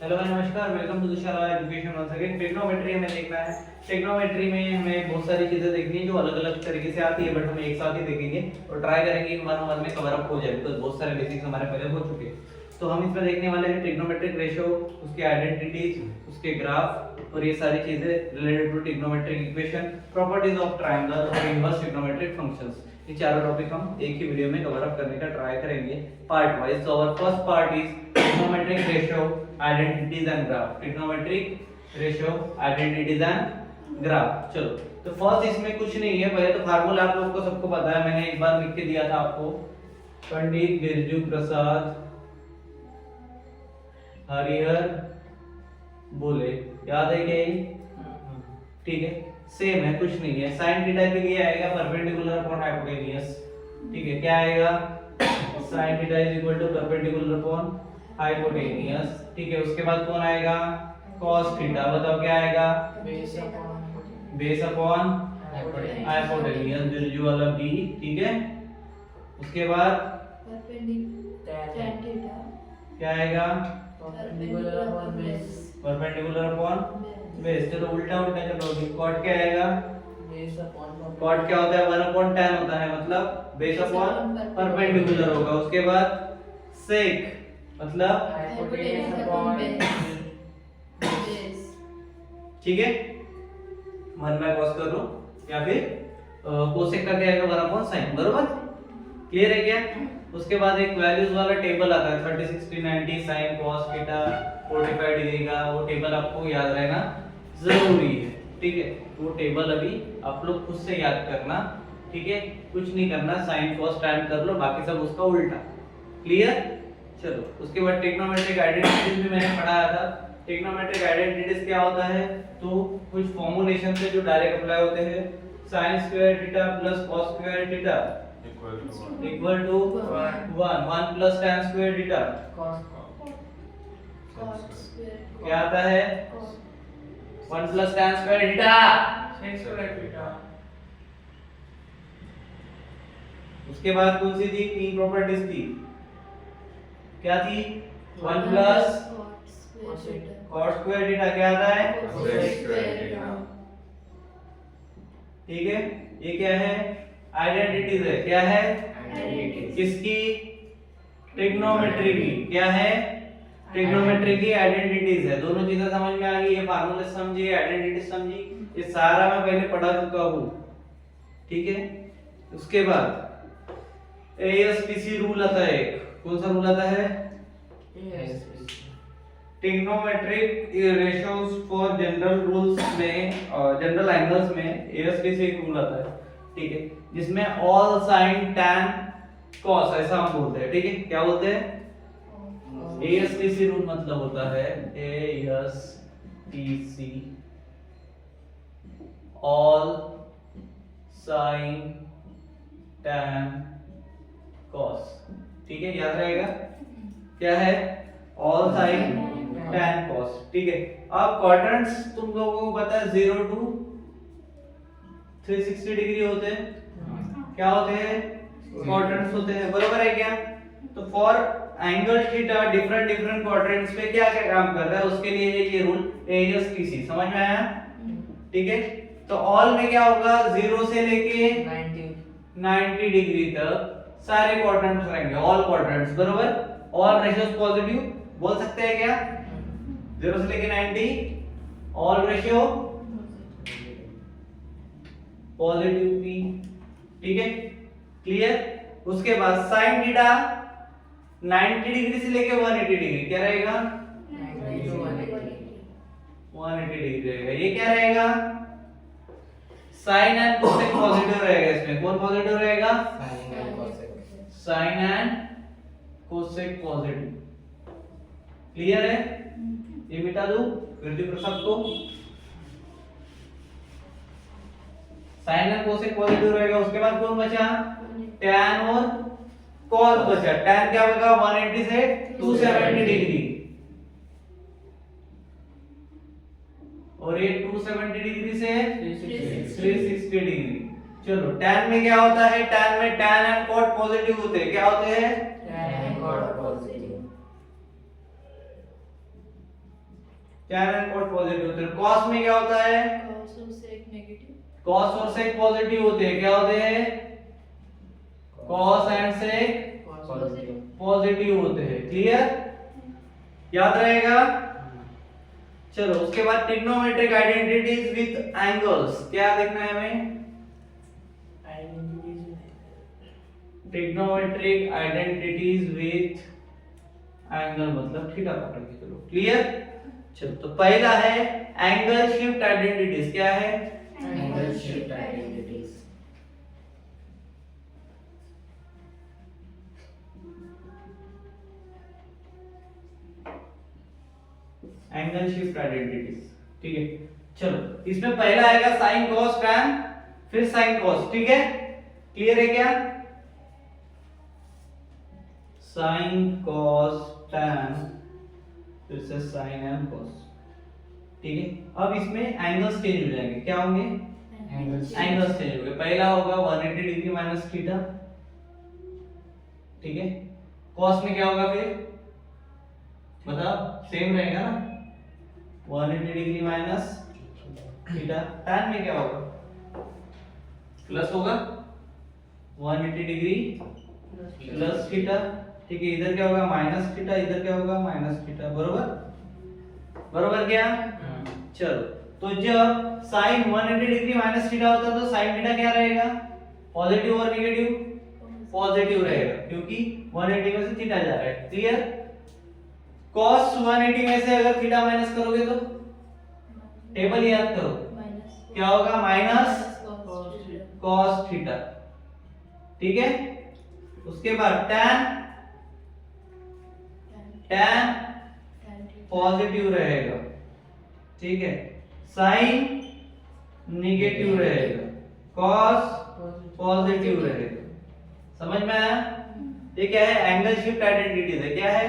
Hello भाई, नमस्कार। Welcome to Dishala education. Once again trigonometry हमें देखना है। ट्रिग्नोमेट्री में हमें बहुत सारी चीजें देखनी है जो अलग अलग तरीके से आती है, बट हम एक साथ ही देखेंगे और ट्राई करेंगे कि वन में कवर अप हो जाए, बिकॉज बहुत सारे बेसिक्स हमारे पहले हो चुके हैं। तो हम इसमें देखने वाले हैं ट्रिग्नोमेट्रिक रेशियो, उसके आइडेंटिटीज, उसके ग्राफ और ये सारी चीजें related to trigonometric equation, properties of triangle और इनवर्स ट्रिग्नोमेट्रिक फंक्शंस। ये चारों टॉपिक हम एक ही वीडियो में कवर अप करने का ट्राई करेंगे part wise. So our first part is trigonometric ratio, identities and graph. Trigonometric ratio, identities and graph. चलो, तो फर्स्ट इसमें कुछ नहीं है, पहले तो फार्मूला आप लोगों को सबको पता है, मैंने एक बार लिख के दिया था आपको। पंडित बिरजू प्रसाद हरिहर बोले, याद है क्या ये? ठीक है, सेम है, कुछ नहीं है। sin थीटा के लिए आएगा परपेंडिकुलर अपॉन हाइपोटेन्यूज। ठीक है, क्या आएगा? sin theta is equal to perpendicular upon hypotenuse. ठीक है, उसके बाद कौन आएगा? cos theta. बताओ क्या आएगा? बेस अपॉन हाइपोटेन्यूज, बिरजू वाला b। ठीक है, उसके बाद tan थीटा क्या आएगा? Perpendicular upon base. Perpendicular upon base. चलो उल्टा उल्टा चलो, cot क्या आएगा? बेस अपॉन cot क्या होता है? 1/tan होता है, मतलब बेस अपॉन परपेंडिकुलर होगा। उसके बाद sec मतलब हाइपोटेन्यूज अपॉन बेस। ठीक है, 1 बाय cos कर लो, या फिर cosec का क्या आएगा? 1/sin। बरोबर, क्लियर है क्या? उसके बाद एक वैल्यूज वाला टेबल आता है, 30, 60, 90, sin, cos, थीटा, 45 डिग्री का। वो टेबल आपको याद रहना जरूरी है। ठीक है, वो टेबल अभी आप लोग खुद से याद करना। ठीक है, कुछ नहीं करना, sin, cos, tan कर लो, बाकी सब उसका उल्टा। क्लियर? चलो, उसके बाद ट्रिग्नोमेट्रिक आइडेंटिटीज भी मैंने पढ़ाया था। ट्रिग्नोमेट्रिक आइडेंटिटीज क्या होता है? तो कुछ फॉर्मूलेशन से जो डायरेक्ट अप्लाई होते हैं। sin square theta plus cos square theta equal to 1 plus tan square theta. क्या आता है? 1 प्लस tan स्क्वायर थीटा। उसके बाद कौन सी थी? तीन प्रॉपर्टीज थी, क्या थी? 1 प्लस cos स्क्वायर थीटा। क्या आता है? ठीक है, ये क्या है? आइडेंटिटीज है। क्या है? किसकी? ट्रिग्नोमेट्री की। क्या है? ट्रिग्नोमेट्री की आइडेंटिटीज है। दोनों चीजें समझ में आ गई, ये फार्मूले समझिए, आइडेंटिटी समझी, ये सारा मैं पहले पढ़ा चुका हूं। ठीक है, उसके बाद एएसपीसी रूल आता है एक। कौन सा रूल आता है? Trigonometric ratios for general rules में, जनरल एंगल्स में एएसपीसी एक रूल आता है। ठीक है, जिसमें ऑल साइन tan cos ऐसा हम बोलते हैं। ठीक है, क्या बोलते हैं? एएसपीसी रूल मतलब होता है ASPC all sine tan cos। ठीक है, याद रहेगा क्या है? All sine tan cos। ठीक है, अब क्वाड्रेंट्स तुम लोगों को पता है 0 to 360 डिग्री होते हैं। क्या होते हैं? क्वाड्रेंट्स होते हैं। बरोबर है क्या? तो for angle theta different quadrants पे क्या क्या काम कर रहा है, उसके लिए ये रूल एएसपीसी। समझ में आया? ठीक है, तो ऑल में क्या होगा? 0 से लेके 90 डिग्री तक सारे क्वाड्रेंट्स रहेंगे, ऑल क्वाड्रेंट्स। बरोबर, ऑल रेशियोज पॉजिटिव बोल सकते हैं क्या? 0 से लेके 90 ऑल रेशियो पॉजिटिव p। ठीक है, क्लियर? उसके बाद sin थीटा 90 डिग्री से लेके 180 डिग्री क्या रहेगा? 180 डिग्री रहेगा। ये क्या रहेगा? sin एंड cosec पॉजिटिव रहेगा। इसमें कौन पॉजिटिव रहेगा? sin and cosec positive. Clear है? ये मिटा दो बिरजू प्रसाद को। sin एंड cosec पॉजिटिव रहेगा। उसके बाद कौन बचा? tan और cos बचा। tan क्या होगा? 180 से 270 डिग्री, और ये 270 डिग्री से 360 डिग्री। चलो, tan में क्या होता है? tan में tan एंड cot पॉजिटिव होते हैं। क्या होते हैं? tan and cot positive. tan and cot positive होते हैं। cos में क्या होता है? cos और sec नेगेटिव, cos और sec पॉजिटिव होते हैं। क्या होते हैं? cos and sec positive, positive होते हैं। क्लियर? याद रहेगा? चलो उसके बाद ट्रिग्नोमेट्रिक आइडेंटिटीज विद एंगल्स, क्या देखना है हमें? ट्रिग्नोमेट्रिक आइडेंटिटीज विद एंगल मतलब थीटा पकड़ के चलो। क्लियर? चलो तो पहला है एंगल शिफ्ट आइडेंटिटीज। क्या है? Angle shift identities, angle shift identities. ठीक है, चलो इसमें पहला आएगा साइन कॉस टैन, फिर साइन कॉस। ठीक है, क्लियर है क्या? साइन कॉस टैन फिर से साइन एंड कॉस। ठीक है, अब इसमें एंगल्स चेंज हो जाएंगे। क्या होंगे? एंगल्स चेंज हो गए। पहला होगा 180 डिग्री माइनस थीटा। ठीक है, कॉस में क्या होगा फिर बताओ? सेम रहेगा ना, 180 डिग्री माइनस थीटा। टैन में क्या होगा? प्लस होगा 180 डिग्री प्लस थीटा। ठीक है, इधर क्या होगा? माइनस थीटा, इधर क्या होगा? Minus theta. बरोबर? बरोबर क्या? चलो तो जब साइन 180 डिग्री माइनस थीटा होता है तो साइन थीटा क्या रहेगा? पॉजिटिव और नेगेटिव? पॉजिटिव रहेगा, क्योंकि 180 में से थीटा जा रहा है। क्लियर? cos 180 में से अगर थीटा माइनस करोगे तो टेबल याद करो, माइनस क्या होगा? Minus cos cos theta. ठीक है, उसके बाद tan पॉजिटिव रहेगा। ठीक है, साइन नेगेटिव रहेगा, cos पॉजिटिव रहेगा। समझ में आया? ये क्या है? एंगल शिफ्ट आइडेंटिटीज है। क्या है?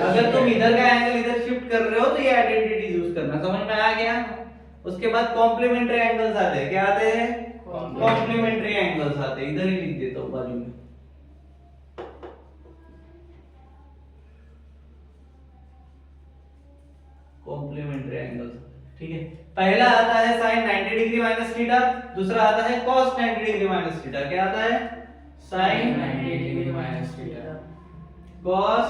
अगर तुम इधर का एंगल इधर शिफ्ट कर रहे हो तो ये आइडेंटिटीज यूज करना। समझ में आ गया? उसके बाद कॉम्प्लीमेंट्री एंगल्स आते हैं। क्या आते हैं? कॉम्प्लीमेंट्री एंगल्स आते हैं। इधर ही लिख देता हूं बाजू में। Complementary angles. ठीक है, पहला आता है sin 90 डिग्री माइनस थीटा, दूसरा आता है cos 90 डिग्री माइनस थीटा। क्या आता है? sin 90 degree minus theta, cos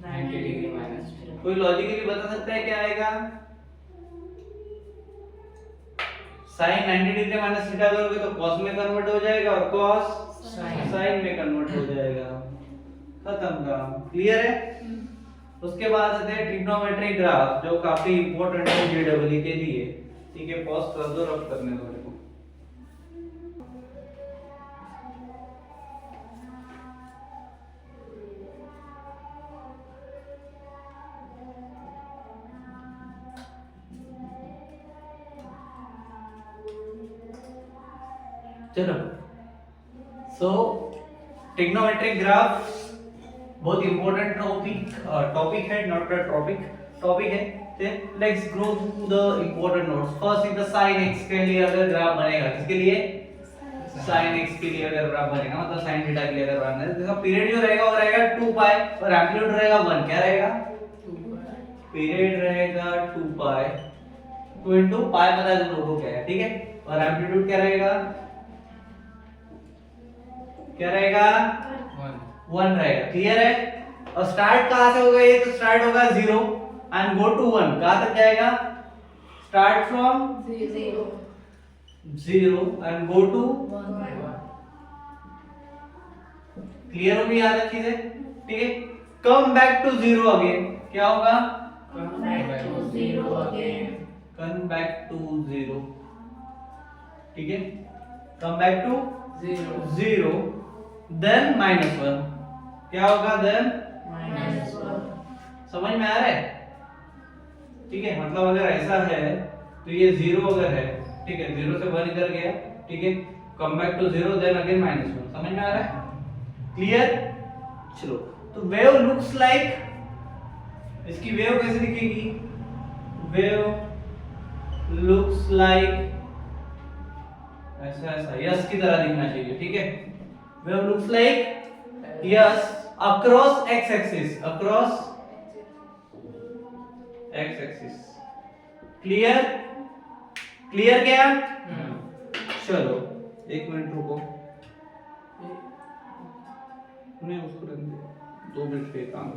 90 degree minus theta. कोई लॉजिकली बता सकता है क्या आएगा? sin 90 डिग्री माइनस थीटा करोगे तो cos में कन्वर्ट हो जाएगा और cos sin में कन्वर्ट हो जाएगा। खत्म काम। क्लियर है? उसके बाद आते हैं ट्रिग्नोमेट्रिक ग्राफ, जो काफी इंपॉर्टेंट है जेडब्ल्यू के लिए। ठीक है, पॉज कर दो, रब करने दो मेरे को। चलो, सो ट्रिग्नोमेट्रिक ग्राफ बहुत इंपॉर्टेंट टॉपिक है, नॉट अ टॉपिक है। Let's go to the important notes. First is the sin x के लिए अगर ग्राफ बनेगा, किसके लिए? sin x के लिए अगर ग्राफ बनेगा, मतलब sin थीटा के लिए अगर बनना है, तो इसका पीरियड जो रहेगा वो रहेगा 2 पाई और एम्पलीट्यूड रहेगा 1। क्या रहेगा? पीरियड रहेगा 2 पाई, 2 into पाई पता है तुम लोगों को क्या है। ठीक है, और एम्पलीट्यूड क्या रहेगा? क्या रहेगा? 1 रहेगा। क्लियर है? और स्टार्ट कहां से होगा? ये तो स्टार्ट होगा 0 एंड गो टू 1। कहां तक जाएगा? Start from 0 and go to. Clear होगी याद अच्छी से? ठीक है, कम बैक टू 0 अगेन। क्या होगा? Come back to 0 again. Come back to 0। ठीक है, कम बैक टू 0 देन -1। क्या होगा? देन -1. समझ में आ रहा है? ठीक है, मतलब अगर ऐसा है तो ये 0 अगर है, ठीक है, 0 से 1 इधर गया, ठीक है, come back to 0 then again -1। समझ में आ रहा है? क्लियर? चलो, तो वेव लुक्स लाइक, इसकी वेव कैसे दिखेगी? वेव लुक्स लाइक ऐसा यस की तरह दिखना चाहिए। ठीक है, wave looks like S across x axis, across x axis. Clear? Clear क्या? चलो एक मिनट रुको, नहीं उसको रख दे, 2 मिनट पे काम।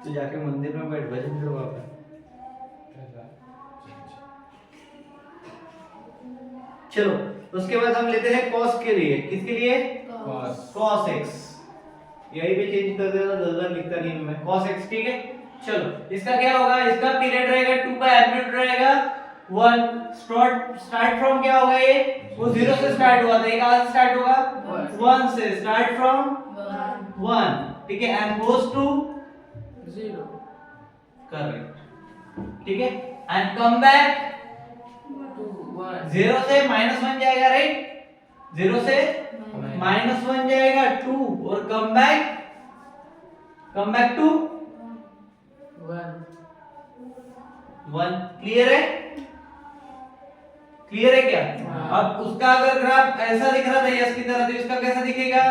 तो जाके मंदिर में बैठ भजन करो आप। चलो उसके बाद हम लेते हैं cos के लिए। किसके लिए? Cos. cos x। यही पे चेंज कर देना, 10 बार लिखता नहीं हूं मैं। cos x, ठीक है। चलो इसका क्या होगा? इसका पीरियड रहेगा 2 का एम्पलीट्यूड रहेगा 1। स्टार्ट फ्रॉम क्या होगा ये? वो 0 से स्टार्ट हुआ था, ये कहां से स्टार्ट होगा? 1 से। स्टार्ट फ्रॉम 1, ठीक है, एंड गोस टू 0. करेक्ट, ठीक है, एंड कम बैक 1. 0 से -1 जाएगा, राइट? 0 से -1 जाएगा 2 और कम बैक टू 1। क्लियर है? क्लियर है क्या? हाँ। अब उसका अगर ग्राफ ऐसा दिख रहा था यस की तरह, तो इसका कैसा दिखेगा?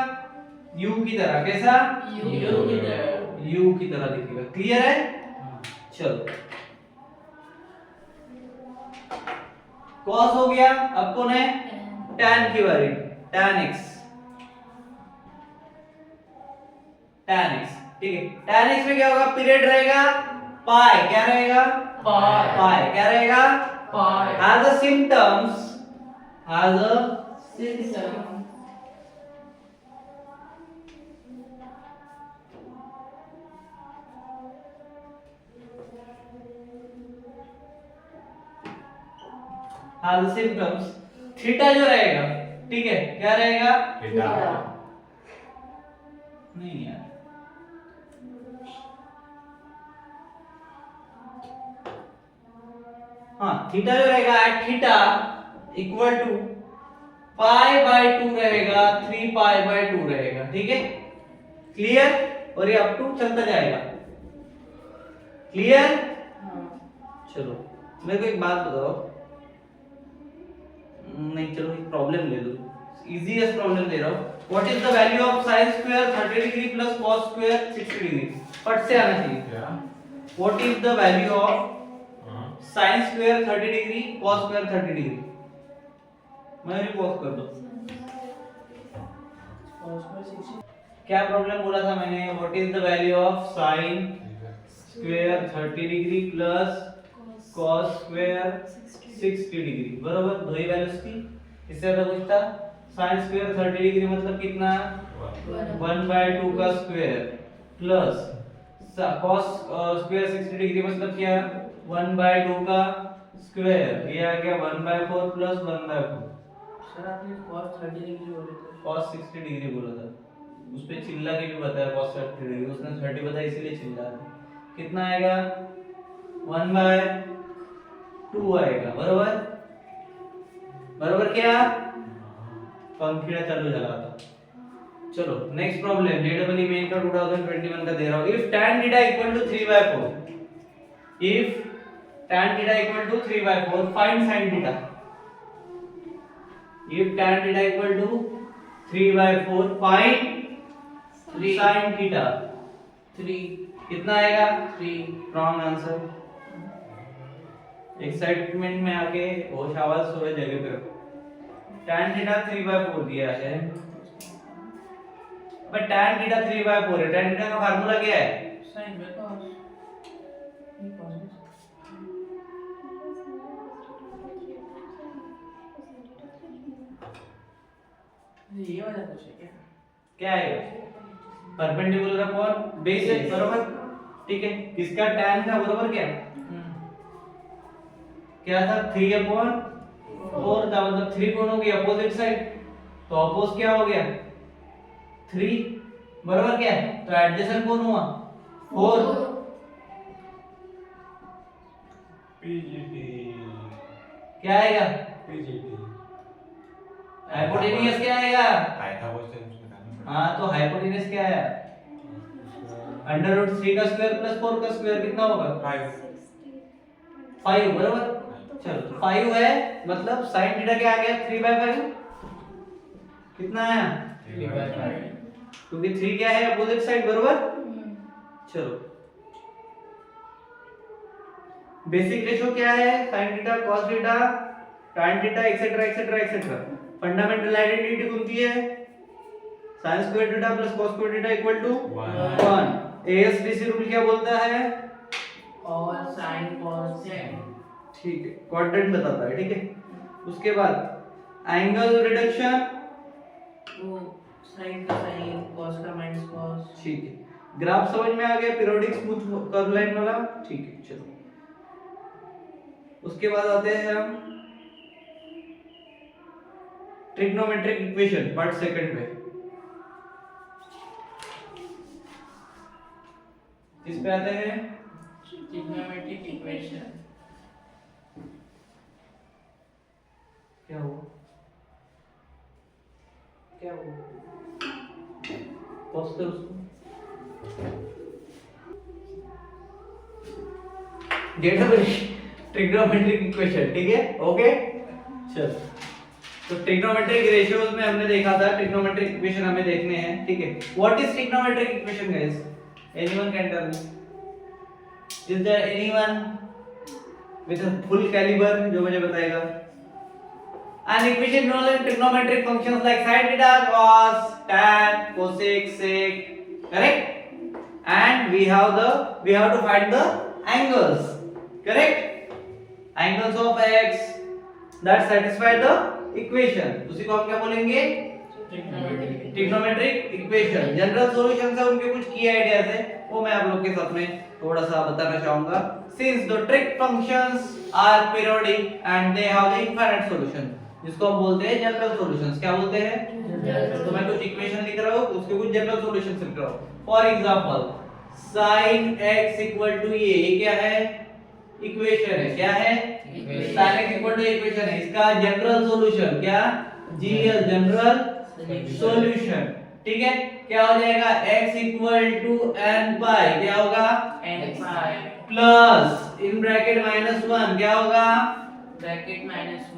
यू की तरह। कैसा? यू की तरह दिखेगा। क्लियर है? चलो cos हो गया, अब कौन है? tan की बारी। tan x, ठीक है। tan x में क्या होगा? पीरियड रहेगा पाई। क्या रहेगा? पाई। क्या रहेगा? has the symptoms, थीटा जो रहेगा, ठीक है, क्या रहेगा? नहीं यार, हाँ, थीटा जो रहेगा at theta equal to pi by 2 रहेगा, 3 पाई बाय 2 रहेगा, ठीक है। क्लियर? और ये अप टू चलता जाएगा। क्लियर? चलो मेरे को एक बात बताओ, नहीं चलो एक प्रॉब्लम ले लो, इजीएस्ट प्रॉब्लम दे रहा हूँ। What is the value of sin square 30 degree plus cos square 60 degree? फट से आना चाहिए। What is the value of sin square 30 degree cos square 30 degree? मैं भी पॉज कर दो। क्या प्रॉब्लम बोला था मैंने? What is the value of sin square 30 degree plus cos square 60 degree? बराबर, दो ही वैल्यूज थी, इससे ज्यादा कुछ था? sin स्क्वायर 30 डिग्री मतलब कितना? 1/2 का square plus cos square 60 degree मतलब क्या? 1/2 का स्क्वायर। ये आ गया 1/4 प्लस 1/4। सर आपने cos 30 डिग्री बोले थे। cos 60 डिग्री बोला था, उस पे चिल्ला के भी बताया cos 60 डिग्री, उसने 30 बताया इसीलिए चिल्ला रहा। कितना आएगा? 1/2 आएगा। बराबर, बराबर क्या? पंखीड़ा चालू जला था। चलो नेक्स्ट प्रॉब्लम, जेडब्ल्यू मेन का 2021 का दे रहा हूं। If tan theta equal to 3/4, if tan theta equal to 3/4, find sin theta. if tan theta equal to 3/4, find sin theta। 3 कितना आएगा? 3 रॉन्ग आंसर। एक्साइटमेंट में आके होश आवाज सोए जगह पे रखो। tan थीटा 3/4 दिया है, बट tan थीटा 3/4 है। tan थीटा का फार्मूला क्या है? sin by cos। ये वाला कुछ है क्या? क्या है? परपेंडिकुलर अपॉन बेस, बराबर, ठीक है। किसका tan था? बराबर क्या क्या था? 3/4 था, मतलब 3 कौन हो गया? अपोजिट साइड, तो अपोज क्या हो गया? 3, बराबर क्या? तो एडजेसेंट कौन हुआ? 4। पीजीटी क्या आएगा? पीजीटी हाइपोटेन्यूस क्या आएगा? आया था वो से उसने कहा हाँ, तो हाइपोटेन्यूस क्या आया? अंडर रूट 3 का स्क्वायर प्लस 4 का स्क्वायर कितना होगा? 5 बराबर। चलो 5 है मतलब sin थीटा क्या आ गया? 3/5 कितना आया? 3/5 क्योंकि 3 क्या है? अपोजिट साइड बराबर। चलो बेसिक रेशियो क्या है? sin theta cos theta tan theta etcetera etcetera etcetera. Fundamental identity कौन सी है? sin square theta plus cos square theta equal to 1। ASDC rule क्या बोलता है? और साइन cos tan। ठीक है, क्वाड्रेंट बताता है। ठीक है, उसके बाद एंगल रिडक्शन, वो साइन का साइन cos का माइनस cos। ठीक है। ग्राफ समझ में आ गया? पीरियोडिक स्मूथ कर्व लाइन वाला। ठीक है, चलो उसके बाद आते हैं हम ट्रिग्नोमेट्रिक इक्वेशन पार्ट सेकंड पे। किस पे आते हैं? Trigonometric equation. क्या हुआ? क्या हुआ? पॉज कर उसको। Get trigonometric equation. ठीक है, ओके चल। तो ट्रिग्नोमेट्रिक रेशियोज में हमने देखा था ट्रिग्नोमेट्रिक इक्वेशन हमें देखने हैं। ठीक है, what is trigonometric equation guys? Anyone can tell me? Is there anyone with a full caliber जो मुझे बताएगा? An equation involving trigonometric functions like sin theta, cos, tan, cosec, sec, correct? And we have to find the angles, correct? Angles of x that satisfy the equation. उसी को हम क्या बोलेंगे? Trigonometric equation. General solution से उनके कुछ की ideas है, वो मैं आप लोग के साथ में थोड़ा सा बताना चाहूंगा। Since the trig functions are periodic and they have the infinite solution, जिसको हम बोलते हैं जनरल सॉल्यूशंस। क्या बोलते हैं? तो मैं कुछ इक्वेशन लिख रहा हूँ, उसके कुछ जनरल सॉल्यूशंस लिख रहा हूँ। For example sin x equal to ये क्या है? इक्वेशन है। क्या है? sin x equal to equation है। इसका जनरल सॉल्यूशन क्या? GL general solution. ठीक है, क्या हो जाएगा? x equal to n pi क्या होगा? n pi plus in bracket -1 क्या होगा? Bracket -1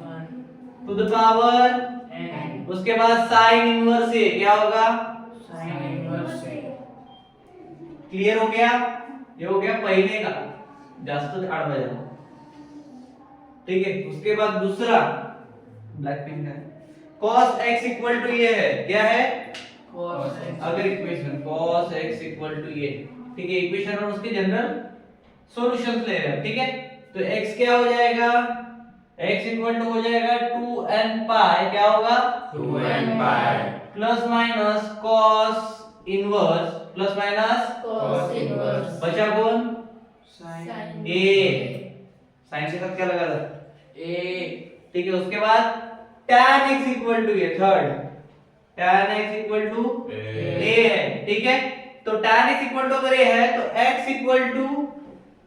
to the power n। उसके बाद साइन इनवर्स ए क्या होगा? Sine inverse a। क्लियर हो गया? ये हो गया पहले का, जास्त आडवा जाओ। ठीक है, उसके बाद दूसरा ब्लैक पेन है cos x इक्वल टू ये है। क्या है? cos x। अगर equation cos x equal to ये, ठीक है, इक्वेशन और उसके जनरल सॉल्यूशंस ले रहे हैं। ठीक है, तो x क्या हो जाएगा? x इक्वल टू हो जाएगा 2n पाई क्या होगा? 2n pi plus minus cos inverse plus minus cos inverse बचा कौन? Sign a। साइन के साथ क्या लगा था? a। ठीक है, उसके बाद tan x इक्वल टू ये third tan x equal to a है। ठीक है, तो tan x इक्वल टू अगर a है तो x इक्वल टू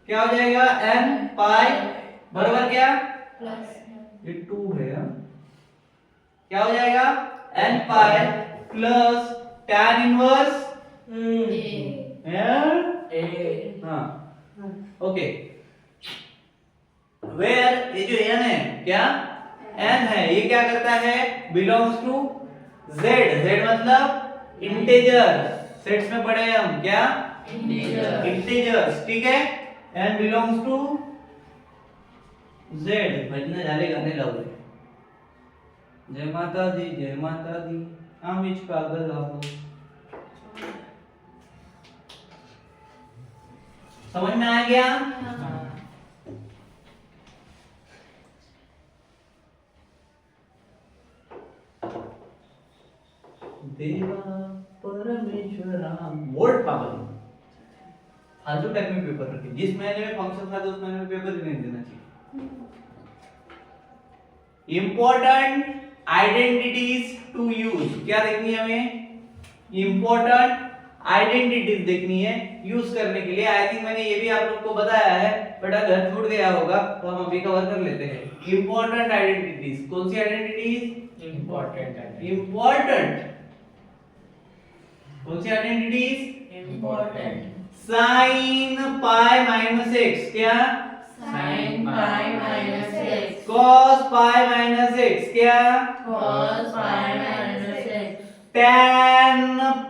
क्या हो जाएगा? n पाई बराबर क्या? plus ये 2 है हाँ? क्या हो जाएगा? n pi plus tan inverse a a। हाँ, ओके। वेयर ये जो n है क्या? n है, ये क्या करता है? Belongs to z। z मतलब इंटीजर। सेट्स में पढ़े हम क्या? integer integers. ठीक है, n बिलोंग्स टू z। भजन झाले गाणे लावले। जय माता दी आम्हीच पागल आहोत। समझ में आ गया? देवा परमेश्वरा वोल्ट पागल फालतू टाइप में पेपर रखे। जिस महीने में फंक्शन था उस महीने में पेपर ही नहीं देना चाहिए। इंपॉर्टेंट आइडेंटिटीज टू यूज क्या देखनी है हमें? इंपॉर्टेंट आइडेंटिटीज देखनी है यूज करने के लिए। आई थिंक मैंने ये भी आप लोग को बताया है, बट अगर छूट गया होगा तो हम अभी कवर कर लेते हैं। इंपॉर्टेंट आइडेंटिटीज कौन सी आइडेंटिटीज? इंपॉर्टेंट इंपॉर्टेंट कौन सी identities? Important sine pi minus x क्या Sin pi minus x. Cos pi minus x क्या Cos pi minus x. tan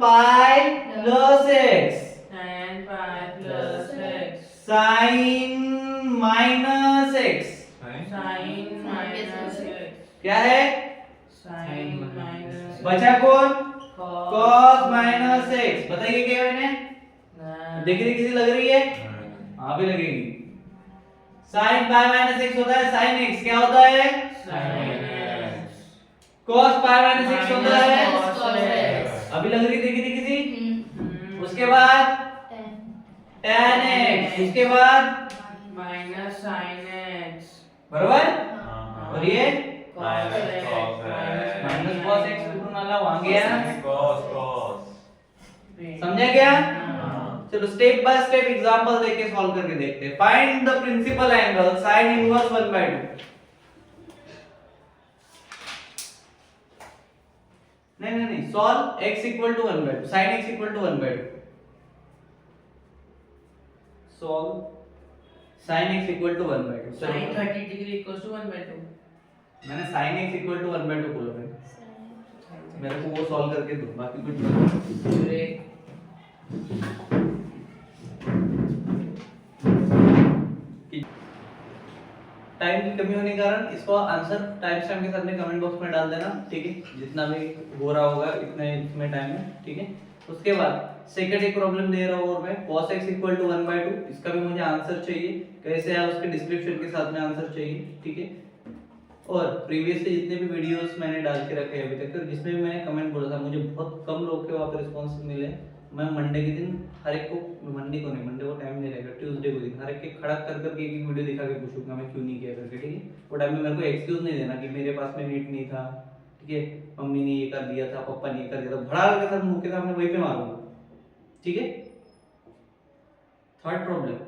pi plus x tan pi plus x. Sine minus x Sin minus x. क्या है Sin minus बचा कौन cos cos minus x बताइए क्या मैंने देख रही किसी लग रही है हाँ भी लगेगी sin पाई माइनस एक्स होता है sin x क्या होता है sin x. cos पाई माइनस एक्स होता है Minus cos x. अभी लग रही देखी थी किसी हम्म, उसके बाद tan. tan x उसके बाद minus sin x. बरोबर हाँ. और ये Cos x. Minus cos x कुठून आला वहां गया Wait. समझा क्या हाँ. चलो स्टेप बाय स्टेप एग्जांपल देके सॉल्व करके देखते हैं find the principal angle sin inverse 1/2 नहीं solve x equal to 1/2 sin x equal to 1/2 solve sin x equal to 1/2 Sin 30 degree equals to 1/2. मैंने sin x इक्वल टू 1/2 बोला मेरे को वो सॉल्व करके दो बाकी कुछ नहीं Break. टाइम की कमी होने के कारण इसको आंसर टाइम स्टैम्प के साथ में कमेंट बॉक्स में डाल देना ठीक है जितना भी हो रहा होगा इतने इसमें टाइम में ठीक है उसके बाद सेकंड एक प्रॉब्लम दे रहा हूं और मैं cos x इक्वल टू 1/2 इसका भी मुझे आंसर चाहिए कैसे है उसके डिस्क्रिप्शन के साथ में आंसर चाहिए ठीक है और प्रीवियसली जितने भी वीडियोस मैंने डाल के रखे हैं अभी तक जिसमें भी मैंने कमेंट बोला था मुझे बहुत कम लोग के वहां पर रिस्पांस मिले मैं मंडे के दिन हर एक को मंडे को नहीं मंडे को टाइम नहीं रहेगा ट्यूसडे को दिन हर एक के खड़ा कर करके एक वीडियो दिखा के पूछूंगा मैं क्यों नहीं किया करके ठीक है वो टाइम में मेरे को एक्सक्यूज नहीं देना कि मेरे पास में नेट नहीं था ठीक है मम्मी ने ये कर दिया था पापा ने ये कर दिया था भड़ाल के साथ मुंह के सामने वहीं पे मारूंगा ठीक है third problem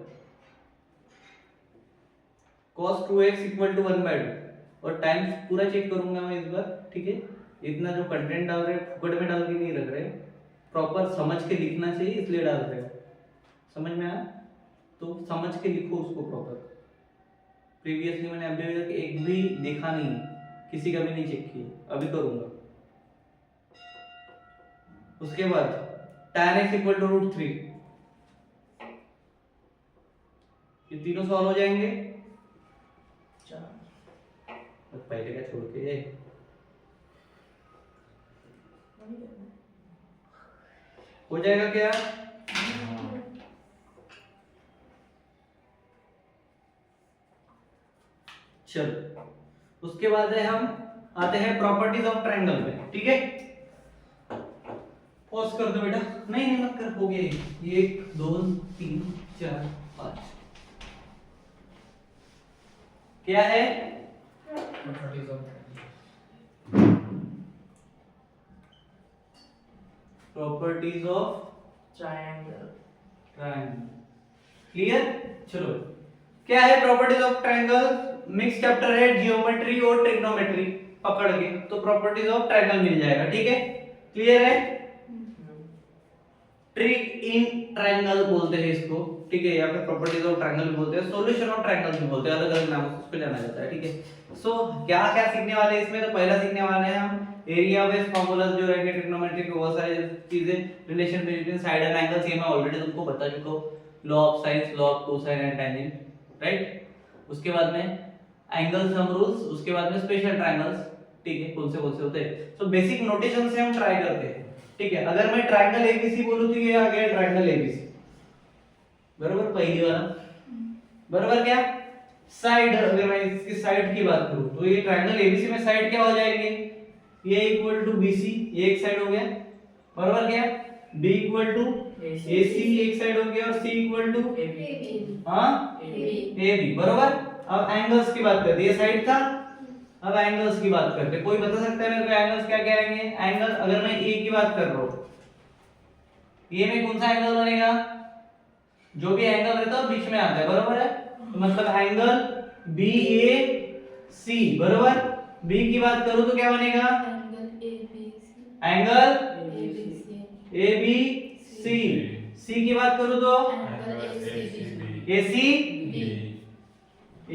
cos 2x equal to 1/2 और टाइम पूरा चेक करूंगा मैं इस बार ठीक है इतना जो कंटेंट डाल रहे हैं फुकड़ में डाल के नहीं रख रहे प्रॉपर समझ के लिखना चाहिए इसलिए डाल रहे हो समझ में आया तो समझ के लिखो उसको प्रॉपर प्रीवियसली मैंने अभी तक एक भी देखा नहीं किसी का भी नहीं चेक किया अभी करूंगा उसके बाद tan x इक्वल टू √3 ये तीनों सॉल्व हो जाएंगे पहले का छोड़ के हो जाएगा क्या चलो उसके बाद है हम आते हैं प्रॉपर्टीज ऑफ ट्रायंगल पे ठीक है पॉज कर दो बेटा नहीं मत कर हो गया ये 1 2 3 4 5 क्या है properties of Triangle. Triangle clear चलो क्या है properties of triangle mix chapter है जियोमेट्री और ट्रिग्नोमेट्री पकड़ के तो प्रॉपर्टीज ऑफ ट्रायंगल मिल जाएगा ठीक है क्लियर है ट्रिक इन ट्रायंगल बोलते हैं इसको ठीक है या फिर प्रॉपर्टीज ऑफ ट्रायंगल भी बोलते हैं सॉल्यूशन ऑफ ट्रायंगल भी बोलते हैं अलग अलग नामों से उसको जाना जाता है ठीक है सो क्या क्या सीखने वाले हैं इसमें तो पहला सीखने वाले हैं हम एरिया बेस फार्मूलाज जो रहेंगे ट्रिग्नोमेट्री के बहुत सारे चीजें relation between side and angles ये मैं ऑलरेडी तुमको बता चुका हूं law of science law of cosine and tangent right उसके बाद में एंगल सम रूल्स उसके बाद में स्पेशल ट्रायंगल्स ठीक है कौन से होते हैं सो बेसिक नोटेशन से हम ट्राई करते हैं ठीक है अगर मैं ट्रायंगल एबीसी बोलूं तो ये आ गया ट्रायंगल एबीसी बराबर पहली वाला बराबर क्या साइड अगर मैं इसकी साइड की बात करूं तो ये ट्रायंगल एबीसी में साइड क्या हो जाएगी ये इक्वल टू बीसी ये एक साइड हो गया बराबर क्या बी इक्वल टू एसी एक साइड हो गया और सी इक्वल टू AB. हां AB. एबी बराबर अब एंगल्स की बात करते हैं ये साइड था अब एंगल्स की बात करते हैं कोई बता सकता है मेरे को एंगल्स क्या क्या आएंगे एंगल अगर मैं ए की बात कर रहा हूं ये में कौन सा एंगल बनेगा जो भी एंगल रहता है बीच में आता है बराबर है तो मतलब एंगल बी ए सी बराबर बी की बात करूं तो क्या बनेगा Angle ABC. Angle ABC. A B C C की बात करूं तो एंगल ACB AC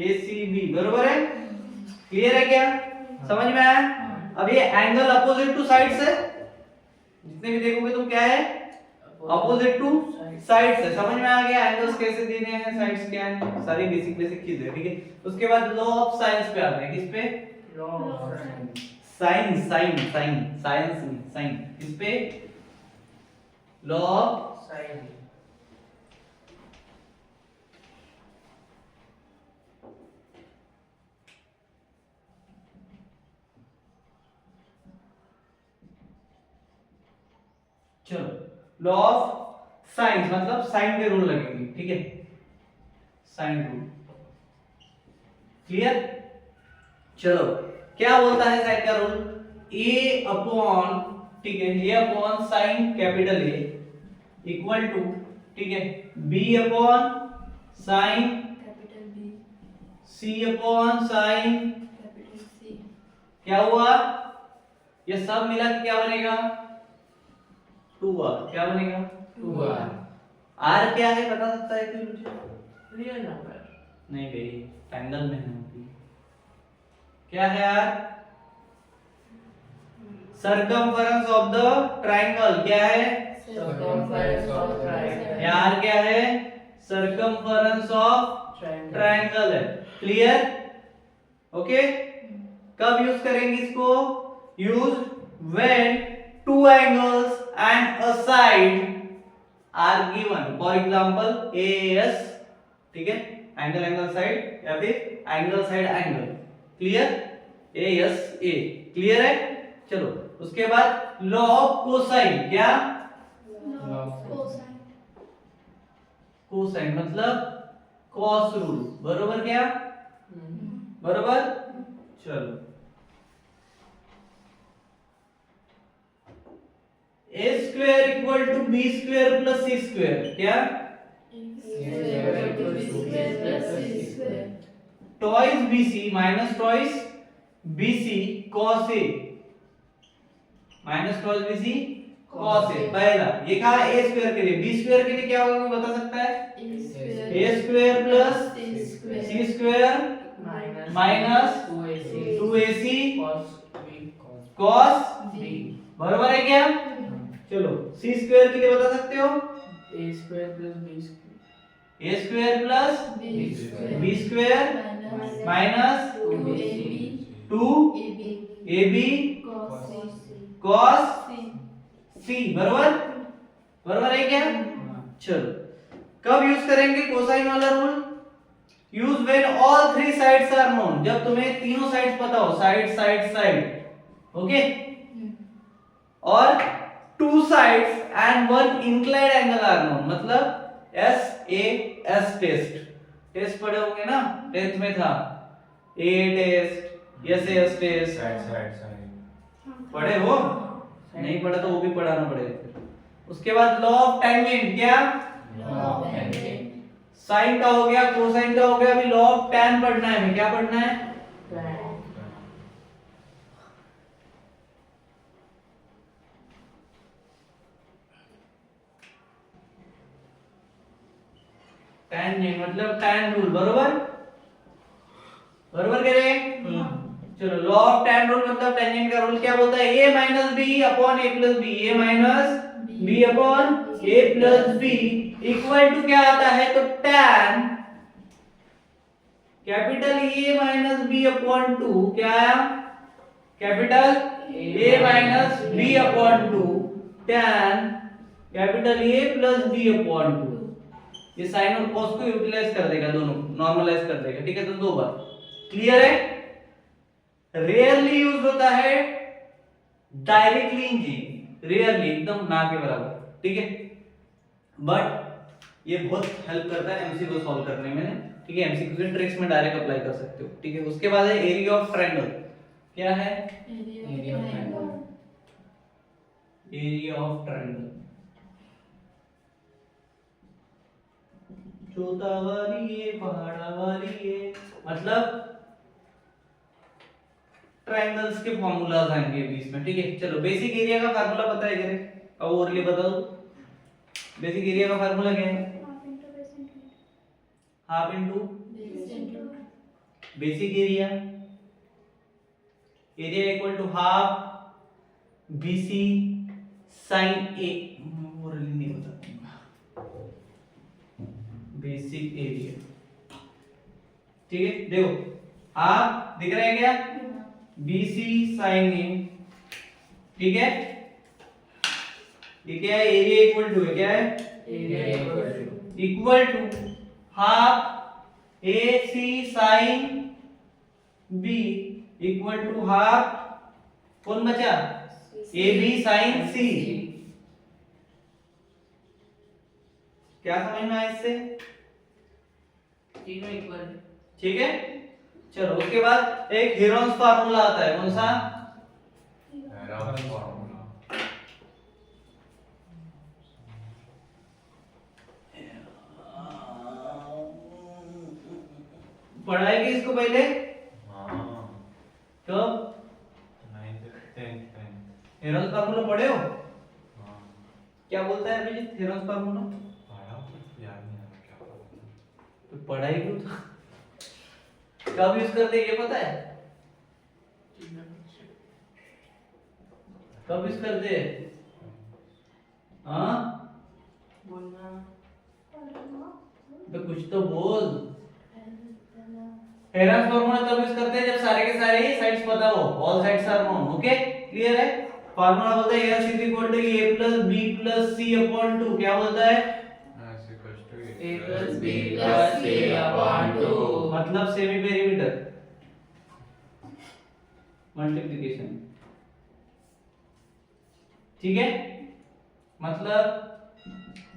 ACB बरोबर है, क्लियर है क्या, समझ में आया। अब ये एंगल अपोजिट टू साइड्स है, जितने भी देखोगे तुम क्या है, अपोजिट टू साइड्स है, समझ में आ गया। एंगल्स कैसे देने हैं, साइड्स क्या है, सारी बेसिक चीजें, ठीक है। उसके बाद लॉ ऑफ साइंस पे आते हैं, किस पे, साइंस साइंस किस पे, लॉ ऑफ साइन चलो लॉ ऑफ साइंस मतलब साइन के रूल लगेंगे, ठीक है, साइन रूल, क्लियर। चलो क्या बोलता है साइन का रूल, ए अपॉन, ठीक है, a upon sine capital A equal to, ठीक है, b upon sine capital B c upon sine, capital C क्या हुआ, ये सब मिला के क्या बनेगा, 2r, क्या बनेगा, 2r r क्या है बता सकता है कोई मुझे, रियल नंबर नहीं भाई एंगल में है, क्या है यार, सर्कमफरेंस ऑफ द ट्रायंगल, क्या है Circumference of triangle. यार, क्या है, सर्कमफरेंस ऑफ ट्रायंगल है, क्लियर, ओके। कब यूज करेंगे इसको, use when two angles and a side are given, for example AS, ठीक है, एंगल साइड या फिर angle side angle, clear, ASA, clear है। चलो उसके बाद लॉ ऑफ कोसाइन, क्या, कोसाइन मतलब कॉस रूल, बरोबर क्या, बरोबर। चलो a square equal to b square plus c square, क्या, twice bc minus twice bc cos a minus twice bc cos a, पहला ये कहा a स्क्वायर के लिए, b स्क्वायर के लिए क्या होगा कोई बता सकता है, a square plus c square minus 2ac cos b बराबर है क्या। चलो c स्क्वायर के लिए बता सकते हो, a square plus b square a square plus b square minus 2ab cos c, बराबर है क्या। चलो कब यूज करेंगे कोसाइन वाला rule, use when all three sides are known, जब तुम्हें तीनों साइड्स पता हो, साइड, ओके, और two sides and one included angle are known, मतलब SAS टेस्ट पढ़े होंगे ना, 10th में था A टेस्ट, SAS टेस्ट, पढ़े हो, नहीं पढ़ा तो वो भी पढ़ाना पड़ेगा। उसके बाद लॉ ऑफ टेंजेंट, क्या, साइन का हो गया, कोसाइन का हो गया, अभी लॉ ऑफ टैन पढ़ना है, हमें क्या पढ़ना है, टेंजेंट मतलब टैन रूल, बरोबर कह रहे हैं। चलो लॉ ऑफ टैन रूल मतलब टेंजेंट का रूल क्या बोलता है, a minus B upon a plus B, a minus B upon a plus B equal to क्या आता है, तो tan capital A minus B upon 2, क्या आया, capital A minus B upon 2 tan capital A plus B upon 2, ये sign और cos को utilise कर देगा, दोनों नॉर्मलाइज कर देगा, ठीक है, तो दो बार, क्लियर है। रेयरली यूज होता है डायरेक्टली इन जी, रेयरली, एकदम ना के बराबर, ठीक है, बट ये बहुत हेल्प करता है एमसीक्यू सॉल्व करने में, ठीक है, एमसीक्यू के ट्रिक्स में डायरेक्ट अप्लाई कर सकते हो, ठीक है। उसके बाद है एरिया ऑफ ट्रायंगल, क्या है, एरिया ऑफ ट्रायंगल, छोटा वाली ये पहाड़ा वाली ये, मतलब ट्रायंगल्स के फॉर्मूलाज आएंगे बीच में, ठीक है। चलो बेसिक एरिया का फार्मूला पता है क्या, और ओरली बता दो, बेसिक एरिया का फार्मूला क्या है? Half into Base into basic area, area equal to half BC sine A, मोरली नहीं होता, बेसिक एरिया। ठीक है, देखो हाफ दिख रहा है क्या? BC साइन ए, ठीक है। ये क्या है? एरिया इक्वल टू है, क्या है? Area equal to half AC sine B equal to half कौन बचा? AB sine C। क्या समझ में आया इससे? तीनों इक्वल। ठीक है, चलो उसके बाद एक हेरोन्स फार्मूला आता है, कौन सा? पढ़ा है कि इसको पहले? कब? हेरोन्स फार्मूला पढ़े हो? क्या बोलता है अभिजीत हेरोन्स फार्मूला? तो पढ़ा ही क्यों था? कब यूज करते हैं ये पता है? कब यूज करते हैं? हाँ बोलना। तो कुछ तो बोल। हेरोन्स फार्मूला तब यूज करते हैं जब सारे के सारे ही साइड्स पता हो, all sides are known. Okay, clear है? फार्मूला बोलता है S = A + B + C/2। क्या बोलता है? A plus B plus C upon 2। मतलब सेमी पेरीमीटर मल्टीप्लिकेशन। ठीक है, मतलब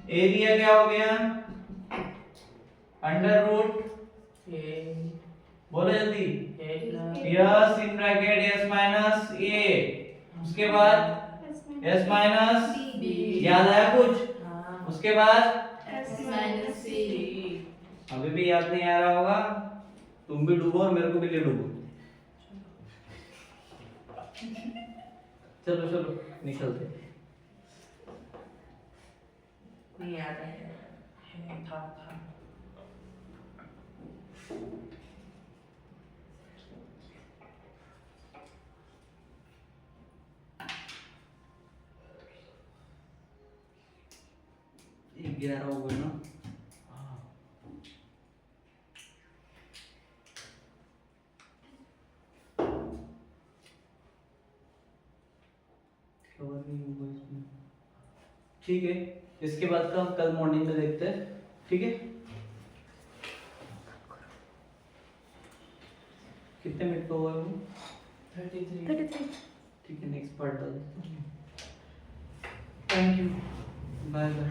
एरिया क्या हो गया? अंडर रूट, A बोलो जल्दी, A plus yes in bracket S - A, उसके बाद S - B याद आया कुछ? हाँ उसके बाद S minus C अभी भी याद नहीं आ रहा होगा, तुम भी डूबो और मेरे को भी ले डूबो। चलो चलो निकलते। नहीं याद है था। एक 11 हो गए ना? कवर नहीं होगा इसमें। ठीक है, इसके बाद का कल मॉर्निंग में देखते हैं। ठीक है, कितने मिनट का हुआ है वो? 33 ठीक है, नेक्स्ट पार्ट डाल। Thank you, bye bye.